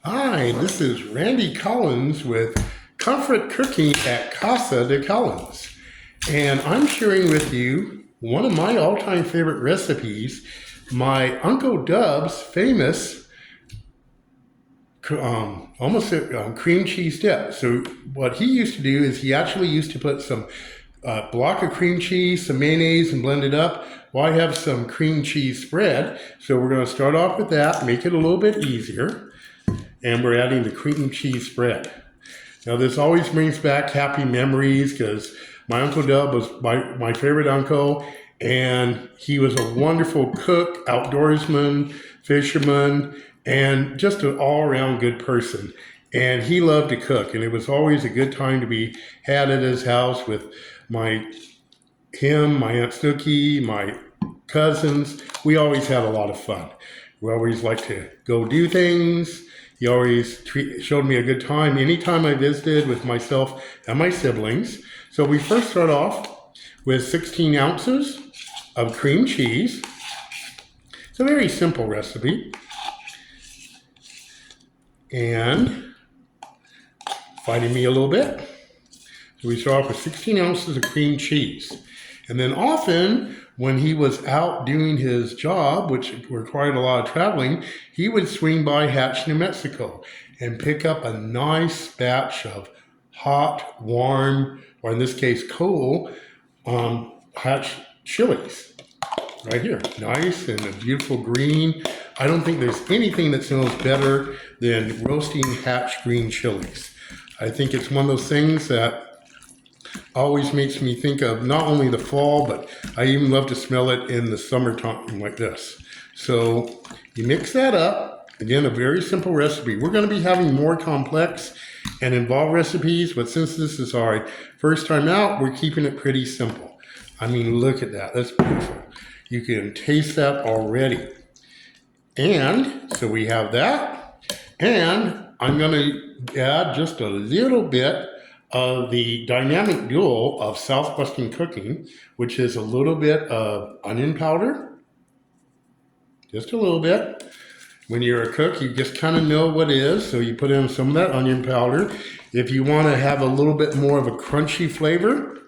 Hi, this is Randy Collins with Comfort Cooking at Casa de Collins. And I'm sharing with you one of my all-time favorite recipes, my Uncle Dub's famous cream cheese dip. So what he used to do is he actually used to put some block of cream cheese, some mayonnaise, and blend it up. Well, I have some cream cheese spread, so we're going to start off with that, make it a little bit easier. And we're adding the cream cheese spread. Now this always brings back happy memories because my Uncle Dub was my favorite uncle, and he was a wonderful cook, outdoorsman, fisherman, and just an all-around good person. And he loved to cook, and it was always a good time to be had at his house with my my Aunt Snooky, my cousins. We always had a lot of fun. We always liked to go do things. He always showed me a good time anytime I visited with myself and my siblings. So we first start off with 16 ounces of cream cheese. It's a very simple recipe. And fighting me a little bit. So we start off with 16 ounces of cream cheese. And then often when he was out doing his job, which required a lot of traveling, he would swing by Hatch, New Mexico and pick up a nice batch of hot, warm, or in this case, cool, Hatch chilies. Right here, nice and a beautiful green. I don't think there's anything that smells better than roasting Hatch green chilies. I think it's one of those things that always makes me think of not only the fall, but I even love to smell it in the summertime like this. So you mix that up. Again, a very simple recipe. We're going to be having more complex and involved recipes, but since this is our first time out, we're keeping it pretty simple. I mean, look at that. That's beautiful. You can taste that already. And so we have that. And I'm going to add just a little bit of the dynamic duo of Southwestern cooking, which is a little bit of onion powder, just a little bit. When you're a cook, you just kind of know what is, so you put in some of that onion powder. If you want to have a little bit more of a crunchy flavor,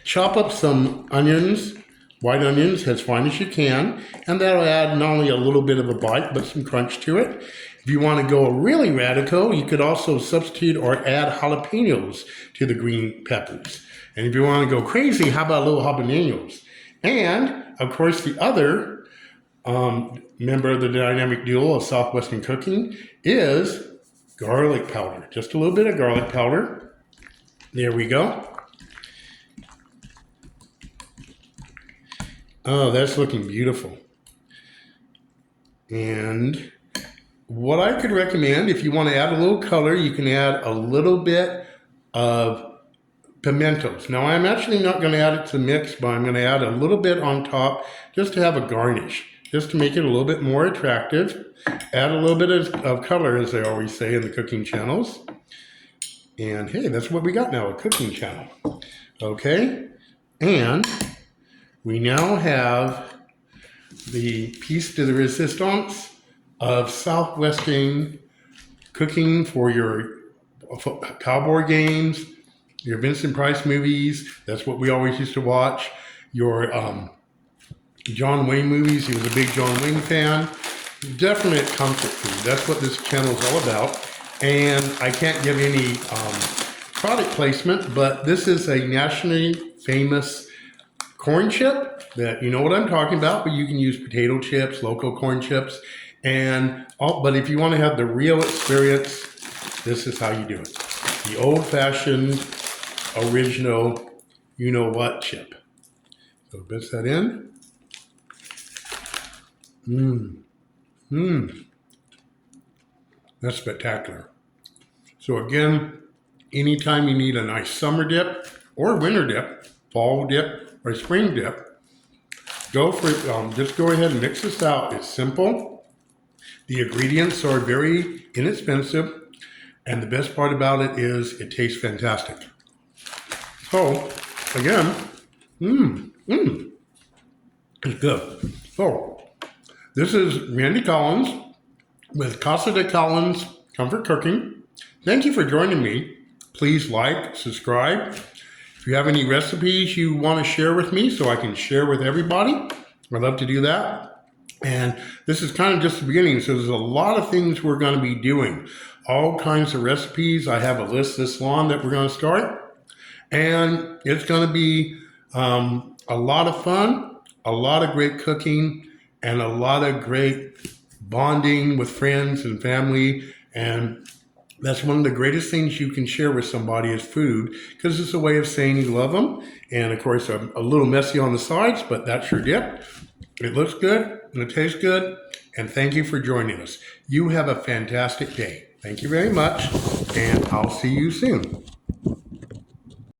chop up some onions, white onions, as fine as you can, and that'll add not only a little bit of a bite, but some crunch to it. If you want to go really radical, you could also substitute or add jalapenos to the green peppers. And if you want to go crazy, how about a little habaneros? And, of course, the other member of the dynamic duo of Southwestern cooking is garlic powder. Just a little bit of garlic powder. There we go. Oh, that's looking beautiful. And what I could recommend, if you want to add a little color, you can add a little bit of pimentos. Now, I'm actually not going to add it to the mix, but I'm going to add a little bit on top just to have a garnish, just to make it a little bit more attractive. Add a little bit of color, as they always say in the cooking channels. And hey, that's what we got now, a cooking channel. Okay, and we now have the piece de resistance of Southwestern cooking for your cowboy games, your Vincent Price movies. That's what we always used to watch. Your John Wayne movies. He was a big John Wayne fan. Definite comfort food. That's what this channel is all about. And I can't give any product placement, but this is a nationally famous corn chip that you know what I'm talking about, but you can use potato chips, local corn chips, and but if you want to have the real experience, this is how you do it. The old-fashioned, original, you-know-what chip. So mix that in. That's spectacular. So again, anytime you need a nice summer dip or winter dip, fall dip or spring dip, go for it. Just go ahead and mix this out. It's simple. The ingredients are very inexpensive. And the best part about it is it tastes fantastic. So, again, it's good. So, this is Randy Collins with Casa de Collins Comfort Cooking. Thank you for joining me. Please like, subscribe. If you have any recipes you want to share with me so I can share with everybody, I'd love to do that. And this is kind of just the beginning, so there's a lot of things we're going to be doing. All kinds of recipes. I have a list this long that we're going to start. And it's going to be a lot of fun, a lot of great cooking, and a lot of great bonding with friends and family. And that's one of the greatest things you can share with somebody is food, because it's a way of saying you love them. And of course, I'm a little messy on the sides, but that's your dip. It looks good and it tastes good. And thank you for joining us. You have a fantastic day. Thank you very much, and I'll see you soon.